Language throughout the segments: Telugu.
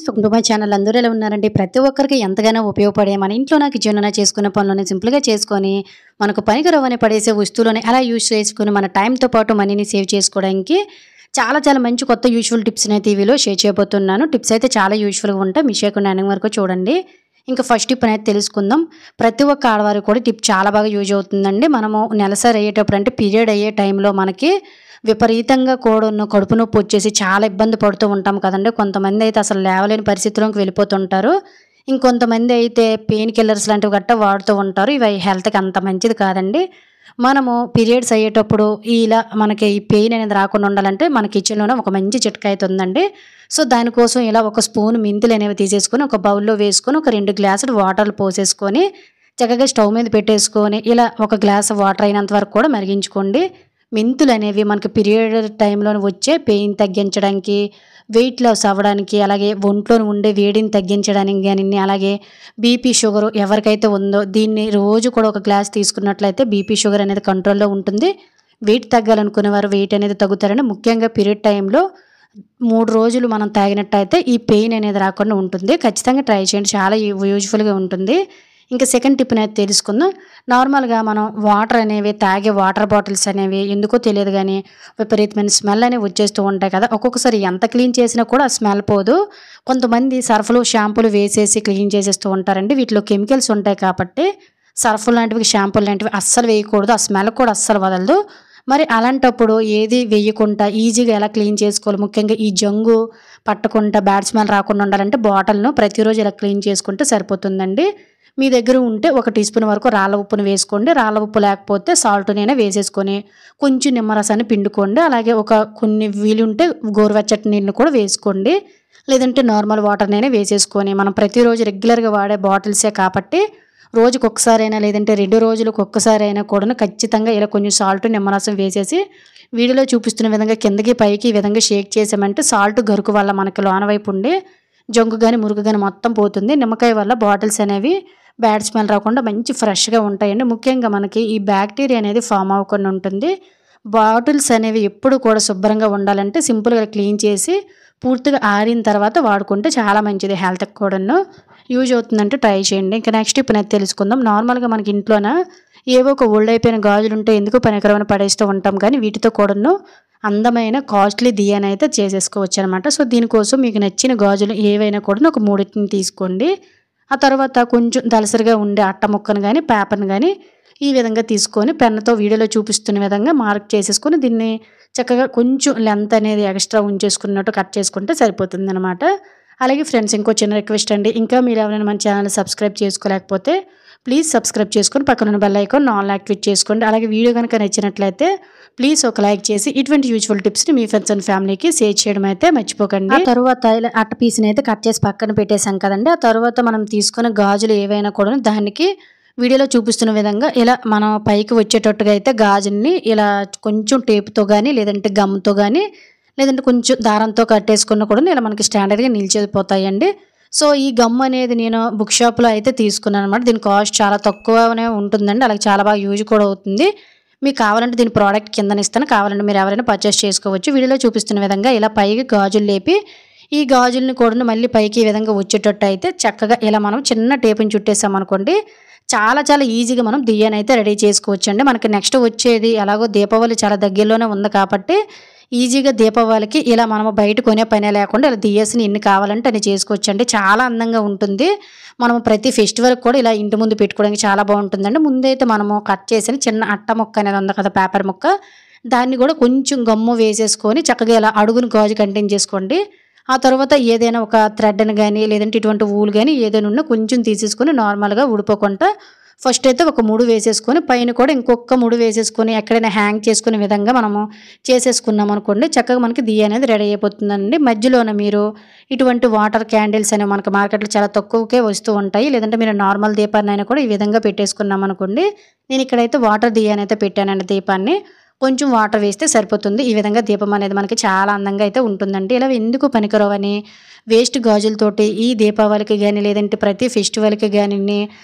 Welcome to my channel. అందరూ ఎలా ఉన్నారండి? ప్రతి ఒక్కరికి ఎంతగానో ఉపయోగపడే మన ఇంట్లో నాకు జీవన చేసుకునే పనులను సింపుల్గా చేసుకొని మనకు పనికి రవ్వని పడేసే వస్తువులని అలా యూజ్ చేసుకుని మన టైంతో పాటు మనీని సేవ్ చేసుకోవడానికి చాలా చాలా మంచి కొత్త యూజ్ఫుల్ టిప్స్ని అయితే ఈ వీడియోలో షేర్ చేయబోతున్నాను. టిప్స్ అయితే చాలా యూజ్ఫుల్గా ఉంటాయి. మిస్ చేయకుండా ఎండింగ్ వరకు చూడండి. ఇంకా ఫస్ట్ టిప్ అనేది తెలుసుకుందాం. ప్రతి ఒక్క ఆడవారికి కూడా టిప్ చాలా బాగా యూజ్ అవుతుందండి. మనము నెలసరి అయ్యేటప్పుడు అంటే పీరియడ్ అయ్యే టైంలో మనకి విపరీతంగా కడుపు నొప్పి వచ్చేసి చాలా ఇబ్బంది పడుతూ ఉంటాం కదండి. కొంతమంది అయితే అసలు లేవలేని పరిస్థితిలోకి వెళ్ళిపోతుంటారు. ఇంకొంతమంది అయితే పెయిన్ కిల్లర్స్ లాంటివి గట్టా వాడుతూ ఉంటారు. ఇవి హెల్త్కి అంత మంచిది కాదండి. మనము పీరియడ్స్ అయ్యేటప్పుడు ఇలా మనకి ఈ పెయిన్ అనేది రాకుండా ఉండాలంటే మన కిచెన్లోనే ఒక మంచి చిట్కా అయితే ఉందండి. సో దానికోసం ఇలా ఒక స్పూన్ మెంతులు అనేవి తీసేసుకొని ఒక బౌల్లో వేసుకొని ఒక 2 గ్లాసులు వాటర్లు పోసేసుకొని చక్కగా స్టవ్ మీద పెట్టేసుకొని ఇలా ఒక గ్లాస్ వాటర్ అయినంత వరకు కూడా మరిగించుకోండి. మెంతులు అనేవి మనకి పీరియడ్ టైంలో వచ్చే పెయిన్ తగ్గించడానికి, వెయిట్ లాస్ అవ్వడానికి, అలాగే ఒంట్లో ఉండే వేడిని తగ్గించడానికి కానీ, అలాగే బీపీ షుగర్ ఎవరికైతే ఉందో దీన్ని రోజు కూడా ఒక గ్లాస్ తీసుకున్నట్లయితే బీపీ షుగర్ అనేది కంట్రోల్లో ఉంటుంది. వెయిట్ తగ్గాలనుకునే వారు వెయిట్ అనేది తగ్గుతారని, ముఖ్యంగా పీరియడ్ టైంలో 3 రోజులు మనం తాగినట్టయితే ఈ పెయిన్ అనేది రాకుండా ఉంటుంది. ఖచ్చితంగా ట్రై చేయండి, చాలా యూజ్ఫుల్గా ఉంటుంది. ఇంకా సెకండ్ టిప్ అనేది తెలుసుకుందాం. నార్మల్గా మనం వాటర్ అనేవి తాగే వాటర్ బాటిల్స్ అనేవి ఎందుకో తెలియదు కానీ విపరీతమైన స్మెల్ అనేవి వచ్చేస్తూ ఉంటాయి కదా. ఒక్కొక్కసారి ఎంత క్లీన్ చేసినా కూడా ఆ స్మెల్ పోదు. కొంతమంది సర్ఫ్లు షాంపూలు వేసేసి క్లీన్ చేసేస్తూ ఉంటారండి. వీటిలో కెమికల్స్ ఉంటాయి కాబట్టి సర్ఫ్ లాంటివి షాంపూలు లాంటివి అస్సలు వేయకూడదు. ఆ స్మెల్ కూడా అస్సలు వదలదు. మరి అలాంటప్పుడు ఏది వేయకుండా ఈజీగా ఎలా క్లీన్ చేసుకోవాలి, ముఖ్యంగా ఈ జంగు పట్టకుండా బ్యాడ్ స్మెల్ రాకుండా ఉండాలంటే బాటిల్ను ప్రతిరోజు ఇలా క్లీన్ చేసుకుంటే సరిపోతుందండి. మీ దగ్గర ఉంటే 1 టీ స్పూన్ వరకు రాళ్ళ ఉప్పును వేసుకోండి. రాళ్ళ ఉప్పు లేకపోతే సాల్ట్నైనా వేసేసుకొని కొంచెం నిమ్మరసాన్ని పిండుకోండి. అలాగే కొన్ని వీలుంటే గోరువెచ్చటి నీళ్ళు కూడా వేసుకోండి. లేదంటే నార్మల్ వాటర్నైనా వేసేసుకొని మనం ప్రతిరోజు రెగ్యులర్గా వాడే బాటిల్సే కాబట్టి రోజుకి ఒక్కసారైనా లేదంటే 2 రోజులకు ఒక్కసారైనా కూడా ఖచ్చితంగా ఇలా కొంచెం సాల్ట్ నిమ్మరసం వేసేసి వీడియోలో చూపిస్తున్న విధంగా కిందకి పైకి ఈ విధంగా షేక్ చేసామంటే సాల్ట్ గరుకు వల్ల మనకి లోన వైపు ఉండే జంగు కానీ మురుగు కానీ మొత్తం పోతుంది. నిమ్మకాయ వల్ల బాటిల్స్ అనేవి బ్యాడ్ స్మెల్ రాకుండా మంచి ఫ్రెష్గా ఉంటాయండి. ముఖ్యంగా మనకి ఈ బ్యాక్టీరియా అనేది ఫామ్ అవ్వకుండా ఉంటుంది. బాటిల్స్ అనేవి ఎప్పుడు కూడా శుభ్రంగా ఉండాలంటే సింపుల్గా క్లీన్ చేసి పూర్తిగా ఆరిన తర్వాత వాడుకుంటే చాలా మంచిది. హెల్త్కి కూడాను యూజ్ అవుతుందంటే ట్రై చేయండి. ఇంకా నెక్స్ట్ ఇప్పుడు అనేది తెలుసుకుందాం. నార్మల్గా మనకి ఇంట్లోన ఏవో ఒక ఓల్డ్ అయిపోయిన గాజులు ఉంటే ఎందుకు పనికిరమని పడేస్తూ ఉంటాం కానీ వీటితో కూడాను అందమైన కాస్ట్లీ దియాని అయితే చేసేసుకోవచ్చు అనమాట. సో దీనికోసం మీకు నచ్చిన గాజులు ఏవైనా కూడా ఒక 3 తీసుకోండి. ఆ తర్వాత కొంచెం దలసరిగా ఉండే అట్ట ముక్కను కానీ పేపర్ని కానీ ఈ విధంగా తీసుకొని పెన్నుతో వీడియోలో చూపిస్తున్న విధంగా మార్క్ చేసేసుకొని దీన్ని చక్కగా కొంచెం లెంత్ అనేది ఎక్స్ట్రా ఉంచేసుకున్నట్టు కట్ చేసుకుంటే సరిపోతుంది అనమాట. అలాగే ఫ్రెండ్స్ ఇంకో చిన్న రిక్వెస్ట్ అండి, ఇంకా మీరు ఎవరైనా మన ఛానల్ సబ్స్క్రైబ్ చేసుకోలేకపోతే ప్లీజ్ సబ్స్క్రైబ్ చేసుకొని పక్కన బెల్ ఐకాన్ ఆల్ యాక్టివేట్ చేసుకోండి. అలాగే వీడియో కనుక నచ్చినట్లయితే ప్లీజ్ ఒక లైక్ చేసి ఇటువంటి యూజ్ఫుల్ టిప్స్ని మీ ఫ్రెండ్స్ అండ్ ఫ్యామిలీకి షేర్ చేయడం అయితే మర్చిపోకండి. ఆ తర్వాత ఇలా అట్ట పీస్ని అయితే కట్ చేసి పక్కన పెట్టేసాం కదండి. ఆ తర్వాత మనం తీసుకున్న గాజులు ఏవైనా కూడా దానికి వీడియోలో చూపిస్తున్న విధంగా ఇలా మనం పైకి వచ్చేటట్టుగా అయితే గాజుని ఇలా కొంచెం టేపుతో కానీ లేదంటే గమ్తో కానీ లేదంటే కొంచెం దారంతో కట్టేసుకున్న కూడా ఇలా మనకి స్టాండర్డ్గా నిలిచిపోతాయండి. సో ఈ గమ్ అనేది నేను బుక్ షాప్లో అయితే తీసుకున్నాను అనమాట. దీని కాస్ట్ చాలా తక్కువనే ఉంటుందండి. అలాగే చాలా బాగా యూజ్ కూడా అవుతుంది. మీకు కావాలంటే దీని ప్రోడక్ట్ కింద ఇస్తాను, కావాలంటే మీరు ఎవరైనా పర్చేస్ చేసుకోవచ్చు. వీడియోలో చూపిస్తున్న విధంగా ఇలా పైకి గాజులు లేపి ఈ గాజుల్ని కూడా మళ్ళీ పైకి ఈ విధంగా వచ్చేటట్టు అయితే చక్కగా ఇలా మనం చిన్న టేపుని చుట్టేసామనుకోండి చాలా చాలా ఈజీగా మనం దియ్యాన్ని అయితే రెడీ చేసుకోవచ్చండి. మనకి నెక్స్ట్ వచ్చేది ఎలాగో దీపావళి చాలా దగ్గరలోనే ఉంది కాబట్టి ఈజీగా దీపావళికి ఇలా మనము బయట కొనే పనే లేకుండా ఇలా దియ్యేసిని ఎన్ని కావాలంటే అన్ని చేసుకోవచ్చండి. చాలా అందంగా ఉంటుంది. మనము ప్రతి ఫెస్టివల్కి కూడా ఇలా ఇంటి ముందు పెట్టుకోవడానికి చాలా బాగుంటుందండి. ముందైతే మనము కట్ చేసిన చిన్న అట్ట ముక్క అనేది ఉంది కదా, పేపర్ ముక్క, దాన్ని కూడా కొంచెం గమ్ము వేసేసుకొని చక్కగా ఇలా అడుగును గాజు కంటైన్ చేసుకోండి. ఆ తర్వాత ఏదైనా ఒక థ్రెడ్ని కానీ లేదంటే ఇటువంటి ఊలు కానీ ఏదైనా ఉన్నా కొంచెం తీసేసుకొని నార్మల్గా ఊడిపోకుండా ఫస్ట్ అయితే ఒక 3 వేసేసుకొని పైన కూడా ఇంకొక 3 వేసేసుకొని ఎక్కడైనా హ్యాంగ్ చేసుకునే విధంగా మనము చేసేసుకున్నాం అనుకోండి చక్కగా మనకి దియ్య అనేది రెడీ అయిపోతుందండి. మధ్యలోన మీరు ఇటువంటి వాటర్ క్యాండిల్స్ అనేవి మనకి మార్కెట్లో చాలా తక్కువకే వస్తూ ఉంటాయి. లేదంటే మీరు నార్మల్ దీపాన్ని అయినా కూడా ఈ విధంగా పెట్టేసుకున్నాం అనుకోండి. నేను ఇక్కడైతే వాటర్ దియ్యాన్ని అయితే పెట్టానండి. దీపాన్ని కొంచెం వాటర్ వేస్తే సరిపోతుంది. ఈ విధంగా దీపం అనేది మనకి చాలా అందంగా అయితే ఉంటుందండి. ఇలా ఎందుకు పనికిరావని వేస్ట్ గాజులతోటి ఈ దీపావళికి కానీ లేదంటే ప్రతి ఫెస్టివల్కి కానీ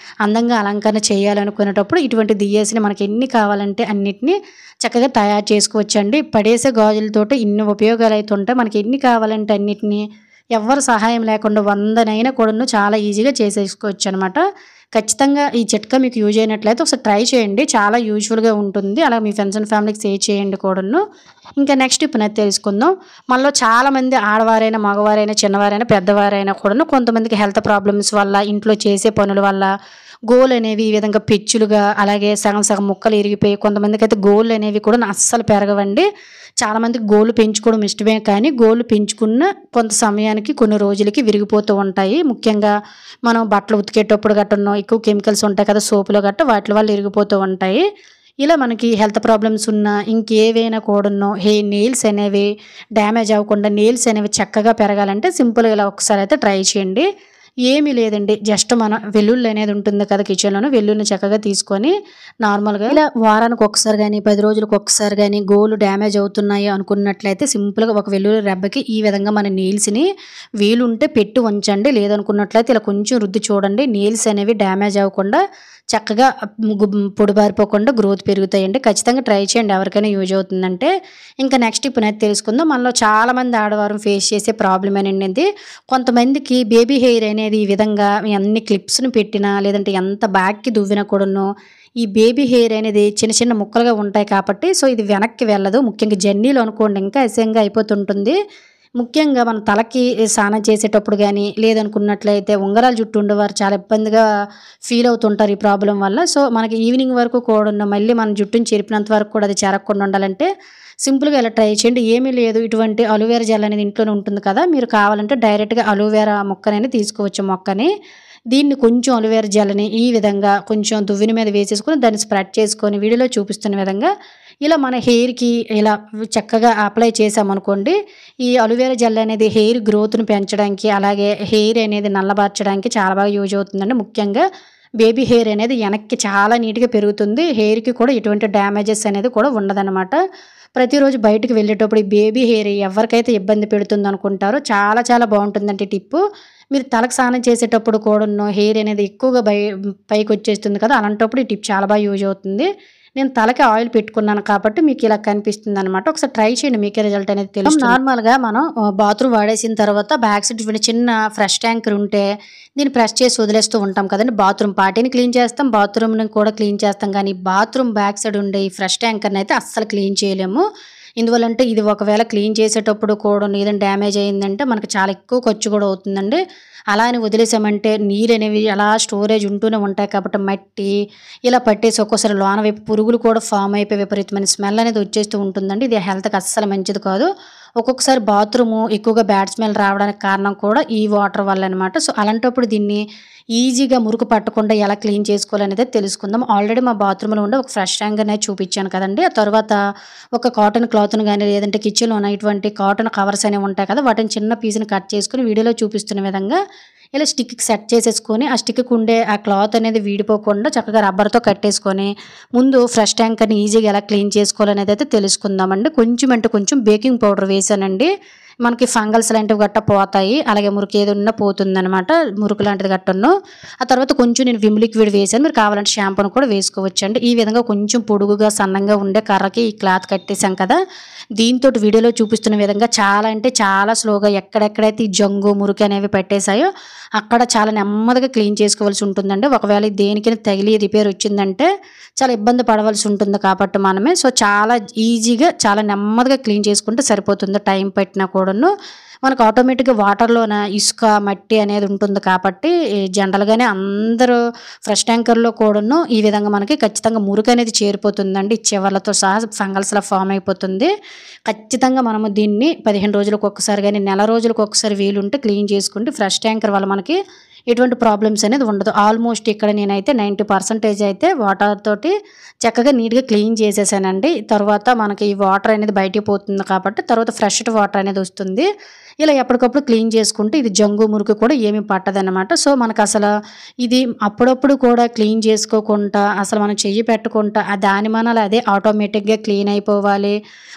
అందంగా అలంకరణ చేయాలనుకునేటప్పుడు ఇటువంటి దియ్యేసిని మనకి ఎన్ని కావాలంటే అన్నిటినీ చక్కగా తయారు చేసుకోవచ్చండి. పడేసే గాజులతోటి ఇన్ని ఉపయోగాలు అయితే ఉంటాయి. మనకి ఎన్ని కావాలంటే అన్నిటినీ ఎవ్వరి సహాయం లేకుండా 100నైనా కూడాను చాలా ఈజీగా చేసేసుకోవచ్చనమాట. ఖచ్చితంగా ఈ చిట్కా మీకు యూజ్ అయినట్లయితే ఒకసారి ట్రై చేయండి. చాలా యూజ్‌ఫుల్‌గా ఉంటుంది. అలాగే మీ ఫ్రెండ్స్ అండ్ ఫ్యామిలీకి షేర్ చేయండి కూడాను. ఇంకా నెక్స్ట్ ఇప్పుడైతే తెలుసుకుందాం. మనలో చాలామంది ఆడవారైనా, మగవారైనా, చిన్నవారైనా, పెద్దవారైనా కూడాను కొంతమందికి హెల్త్ ప్రాబ్లమ్స్ వల్ల, ఇంట్లో చేసే పనుల వల్ల గోళ్ళనేవి ఈ విధంగా పెచ్చులుగా, అలాగే సగం సగం ముక్కలు ఇరిగిపోయి కొంతమందికైతే గోళ్ళనేవి కూడా అస్సలు పెరగవండి. చాలామందికి గోళ్ళు పెంచుకోవడం ఇష్టమే కానీ గోళ్ళు పెంచుకున్న కొంత సమయానికి కొన్ని రోజులకి విరిగిపోతూ ఉంటాయి. ముఖ్యంగా మనం బట్టలు ఉతికేటప్పుడు గట్టనో ఎక్కువ కెమికల్స్ ఉంటాయి కదా సోపులో గట్ట వాటి వల్ల ఇరిగిపోతూ ఉంటాయి. ఇలా మనకి హెల్త్ ప్రాబ్లమ్స్ ఉన్న ఇంకేవైనా కూడాను నెయిల్స్ అనేవి డ్యామేజ్ అవ్వకుండా నెయిల్స్ అనేవి చక్కగా పెరగాలంటే సింపుల్‌గా ఇలా ఒకసారి అయితే ట్రై చేయండి. ఏమీ లేదండి. జస్ట్ మనం వెల్లుల్లి అనేది ఉంటుంది కదా కిచెన్‌లోను. వెల్లుల్లిని చక్కగా తీసుకొని నార్మల్‌గా ఇలా వారానికి ఒకసారి గానీ, 10 రోజులకు ఒకసారి గానీ గోళ్ళు డ్యామేజ్ అవుతున్నాయి అనుకున్నట్లయితే సింపుల్‌గా ఒక వెల్లుల్లి రెబ్బకి ఈ విధంగా మన నెయిల్స్‌ని వీలుంటే పెట్టి ఉంచండి. లేదనుకున్నట్లయితే ఇలా కొంచెం రుద్ది చూడండి. నెయిల్స్ అనేవి డ్యామేజ్ అవ్వకుండా చక్కగా పొడిబారిపోకుండా గ్రోత్ పెరుగుతాయండి. ఖచ్చితంగా ట్రై చేయండి ఎవరికైనా యూజ్ అవుతుందంటే. ఇంకా నెక్స్ట్ ఇప్పుడైతే తెలుసుకుందాం. మనలో చాలామంది ఆడవారు ఫేస్ చేసే ప్రాబ్లమ్ ఏంటంటే కొంతమందికి బేబీ హెయిర్ అనేది ఈ విధంగా అన్ని క్లిప్స్‌ని పెట్టినా లేదంటే ఎంత బ్యాక్‌కి దువ్వినా కూడాను ఈ బేబీ హెయిర్ అనేది చిన్న చిన్న ముక్కలుగా ఉంటాయి కాబట్టి సో ఇది వెనక్కి వెళ్ళదు. ముఖ్యంగా జర్నీలో అనుకోండి ఇంకా అసహ్యంగా అయిపోతుంటుంది. ముఖ్యంగా మన తలకి స్నానం చేసేటప్పుడు గానీ, లేదనుకున్నట్లయితే ఉంగరాల జుట్టు ఉండేవారు చాలా ఇబ్బందిగా ఫీల్ అవుతుంటారు ఈ ప్రాబ్లమ్ వల్ల. సో, మనకి ఈవినింగ్ వరకు కూడాను మళ్ళీ మన జుట్టుని చెరిపినంత వరకు కూడా అది చెరగకుండా ఉండాలంటే సింపుల్‌గా ఇలా ట్రై చేయండి. ఏమీ లేదు ఇటువంటి అలోవెరా జెల్ అనేది ఇంట్లోనే ఉంటుంది కదా! మీరు కావాలంటే డైరెక్ట్‌గా అలోవెరా మొక్కనైనా తీసుకోవచ్చు మొక్కని. దీన్ని కొంచెం అలోవెరా జెల్‌ని ఈ విధంగా కొంచెం దువ్వెన మీద వేసేసుకొని దాన్ని స్ప్రెడ్ చేసుకొని వీడియోలో చూపిస్తున్న విధంగా ఇలా మన హెయిర్‌కి ఇలా చక్కగా అప్లై చేశామనుకోండి. ఈ అలోవెరా జెల్ అనేది హెయిర్ గ్రోత్‌ని పెంచడానికి, అలాగే హెయిర్ అనేది నల్లబార్చడానికి చాలా బాగా యూజ్ అవుతుందండి. ముఖ్యంగా బేబీ హెయిర్ అనేది వెనక్కి చాలా నీట్‌గా పెరుగుతుంది. హెయిర్‌కి కూడా ఎటువంటి డ్యామేజెస్ అనేది కూడా ఉండదనమాట. ప్రతిరోజు బయటికి వెళ్ళేటప్పుడు ఈ బేబీ హెయిర్ ఎవరికైతే ఇబ్బంది పెడుతుందనుకుంటారో చాలా చాలా బావుంటుందండి టిప్పు. మీరు తలకు స్నానం చేసేటప్పుడు కూడాను హెయిర్ అనేది ఎక్కువగా పైకొచ్చేస్తుంది కదా! అలాంటప్పుడు ఈ టిప్ చాలా బాగా యూజ్ అవుతుంది. నేను తలకి ఆయిల్ పెట్టుకున్నాను కాబట్టి మీకు ఇలా కనిపిస్తుందనమాట. ఒకసారి ట్రై చేయండి మీకే రిజల్ట్ అనేది తెలుస్తుంది. నార్మల్‌గా మనం బాత్రూమ్ వాడేసిన తర్వాత బ్యాక్ సైడ్ చిన్న ఫ్రెష్ ట్యాంకర్ ఉంటే దీన్ని ప్రెస్ చేసి వదిలేస్తూ ఉంటాం కదండీ. బాత్రూమ్ పార్టీని క్లీన్ చేస్తాం, బాత్రూమ్‌ని కూడా క్లీన్ చేస్తాం కానీ బాత్రూమ్ బ్యాక్ సైడ్ ఉండే ఈ ఫ్రెష్ ట్యాంకర్‌ని అయితే అస్సలు క్లీన్ చేయలేము. ఎందువల్లంటే ఇది ఒకవేళ క్లీన్ చేసేటప్పుడు కూడా ఏదైనా డ్యామేజ్ అయిందంటే మనకు చాలా ఎక్కువ ఖర్చు కూడా అవుతుందండి. అలా అని వదిలేసామంటే నీరనేవి అలా స్టోరేజ్ ఉంటూనే ఉంటాయి కాబట్టి మట్టి ఇలా పట్టేసి ఒక్కోసారి లోన వైపు పురుగులు కూడా ఫామ్ అయిపోయి విపరీతమైన స్మెల్ అనేది వచ్చేస్తూ ఉంటుందండి. ఇది హెల్త్‌కి అస్సలు మంచిది కాదు. ఒక్కొక్కసారి బాత్రూము ఎక్కువగా బ్యాడ్ స్మెల్ రావడానికి కారణం కూడా ఈ వాటర్ వల్ల అనమాట. సో, అలాంటప్పుడు దీన్ని ఈజీగా మురుకు పట్టకుండా ఎలా క్లీన్ చేసుకోవాలనేది తెలుసుకుందాం. ఆల్రెడీ మా బాత్రూమ్‌లో ఉండే ఒక ఫ్రెష్ ట్యాంక్ అనేది చూపించాను కదండీ. ఆ తర్వాత ఒక కాటన్ క్లాత్‌ని గానీ లేదంటే కిచెన్‌లో ఉన్న ఇటువంటి కాటన్ కవర్స్ అనేవి ఉంటాయి కదా! వాటిని చిన్న పీస్‌ని కట్ చేసుకొని వీడియోలో చూపిస్తున్న విధంగా ఇలా స్టిక్‌కి సెట్ చేసేసుకొని ఆ స్టిక్‌కి ఉండే ఆ క్లాత్ అనేది వీడిపోకుండా చక్కగా రబ్బర్‌తో కట్టేసుకొని ముందు ఫ్రెష్ ట్యాంకర్‌ని ఈజీగా ఎలా క్లీన్ చేసుకోవాలనేది అయితే తెలుసుకుందామండి. కొంచెం అంటే కొంచెం బేకింగ్ పౌడర్ వేసానండి. మనకి ఫంగల్స్ లాంటివి గట్టా పోతాయి. అలాగే మురికి ఏదున్నా పోతుందనమాట. మురుకు లాంటిది గట్టను. ఆ తర్వాత కొంచెం నేను విమ్ లిక్విడ్ వేసాను. మీరు కావాలంటే షాంపూని కూడా వేసుకోవచ్చండి. ఈ విధంగా కొంచెం పొడుగుగా సన్నంగా ఉండే కర్రకి ఈ క్లాత్ కట్టేసాం కదా! దీంతోటి వీడియోలో చూపిస్తున్న విధంగా చాలా అంటే చాలా స్లోగా ఎక్కడెక్కడైతే ఈ జంగు, మురికి అనేవి పట్టేసాయో అక్కడ చాలా నెమ్మదిగా క్లీన్ చేసుకోవాల్సి ఉంటుందండి. ఒకవేళ దేనికైనా తగిలి రిపేర్ వచ్చిందంటే చాలా ఇబ్బంది పడవలసి ఉంటుంది కాబట్టి మనమే. సో, చాలా ఈజీగా చాలా నెమ్మదిగా క్లీన్ చేసుకుంటే సరిపోతుంది టైం పట్టినా కూడాను. మనకు ఆటోమేటిక్‌గా వాటర్‌లోన ఇసుక, మట్టి అనేది ఉంటుంది కాబట్టి జనరల్‌గానే అందరూ ఫ్రెష్ ట్యాంకర్‌లో కూడాను ఈ విధంగా మనకి ఖచ్చితంగా మురికి అనేది చేరిపోతుందండి. చివర్లతో సహా ఫంగల్స్‌లా ఫామ్ అయిపోతుంది. ఖచ్చితంగా మనము దీన్ని 15 రోజులకు ఒక్కసారి గానీ, నెల రోజులకు ఒకసారి వీలుంటే క్లీన్ చేసుకుంటే ఫ్రెష్ ట్యాంకర్ వల్ల మనకి ఎటువంటి ప్రాబ్లమ్స్ అనేది ఉండదు. ఆల్మోస్ట్ ఇక్కడ నేనైతే 90% అయితే వాటర్ తోటి చక్కగా నీట్‌గా క్లీన్ చేసేసానండి. తర్వాత మనకి ఈ వాటర్ అనేది బయటికి పోతుంది కాబట్టి తర్వాత ఫ్రెష్ వాటర్ అనేది వస్తుంది. ఇలా ఎప్పటికప్పుడు క్లీన్ చేసుకుంటే ఇది జంగు, మురికి కూడా ఏమీ పట్టదనమాట. సో, మనకసల ఇది అప్పుడప్పుడు కూడా క్లీన్ చేసుకోకుండా అసలు మనం చెయ్యి పెట్టకుండా దాని మనాల అదే ఆటోమేటిక్‌గా క్లీన్ అయిపోవాలి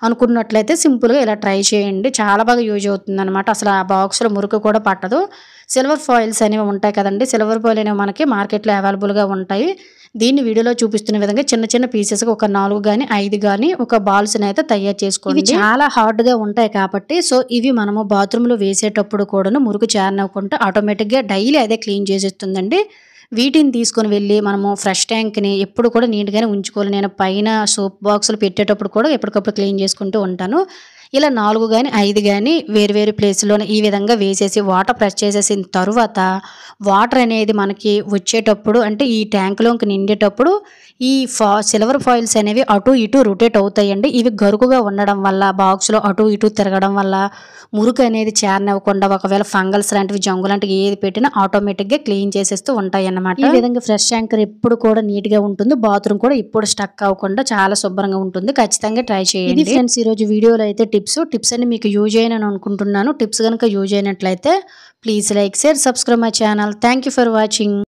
అనుకున్నట్లయితే సింపుల్‌గా ఇలా ట్రై చేయండి. చాలా బాగా యూజ్ అవుతుందనమాట. అసలు ఆ బాక్స్‌లో మురికి కూడా పట్టదు. సిల్వర్ ఫాయిల్స్ అనేవి ఉంటాయి కదండీ! సిల్వర్ ఫాయిల్ అనేవి మనకి మార్కెట్‌లో అవైలబుల్‌గా ఉంటాయి. దీన్ని వీడియోలో చూపిస్తున్న విధంగా చిన్న చిన్న పీసెస్‌గా ఒక 4 గాని, 5 గాని ఒక బాల్స్‌నైతే తయారు చేసుకోండి. ఇవి చాలా హార్డ్‌గా ఉంటాయి కాబట్టి ఇవి మనము బాత్రూమ్‌లో వేసేటప్పుడు కూడాను మురుకు చేరనివ్వకుండా ఆటోమేటిక్‌గా డైలీ అదే క్లీన్ చేసేస్తుందండి. వీటిని తీసుకొని వెళ్ళి మనము ఫ్రెష్ ట్యాంక్‌ని ఎప్పుడు కూడా నీట్‌గానే ఉంచుకోవాలి. నేను పైన సోప్ బాక్సులు పెట్టేటప్పుడు కూడా ఎప్పటికప్పుడు క్లీన్ చేసుకుంటూ ఉంటాను. ఇలా 4 గాని, 5 గాని వేరు వేరు ప్లేస్‌లోనే ఈ విధంగా వేసేసి వాటర్ ప్రెస్ చేసేసిన తరువాత వాటర్ అనేది మనకి వచ్చేటప్పుడు అంటే ఈ ట్యాంక్‌లోకి నిండేటప్పుడు ఈ సిల్వర్ ఫాయిల్స్ అనేవి అటు ఇటు రొటేట్ అవుతాయండి. ఇవి గరుకుగా ఉండడం వల్ల బాక్స్‌లో అటు ఇటు తిరగడం వల్ల మురుకు అనేది చేరనివ్వకుండా ఒకవేళ ఫంగల్స్ లాంటివి, జంగు లాంటివి ఏది పెట్టినా ఆటోమేటిక్‌గా క్లీన్ చేసేస్తూ ఉంటాయన్నమాట. ఈ విధంగా ఫ్రెష్ ట్యాంకర్ ఎప్పుడు కూడా నీట్‌గా ఉంటుంది. బాత్రూమ్ కూడా ఎప్పుడు స్టక్ అవ్వకుండా చాలా శుభ్రంగా ఉంటుంది. ఖచ్చితంగా ట్రై చేయండి. ఇది ఫ్రెండ్స్ ఈరోజు వీడియోలో అయితే టిప్స్ అన్ని మీకు యూజ్ అయ్యాయని అనుకుంటున్నాను. టిప్స్ గనుక యూజ్ అయినట్లయితే please like, share, subscribe my channel. Thank you for watching.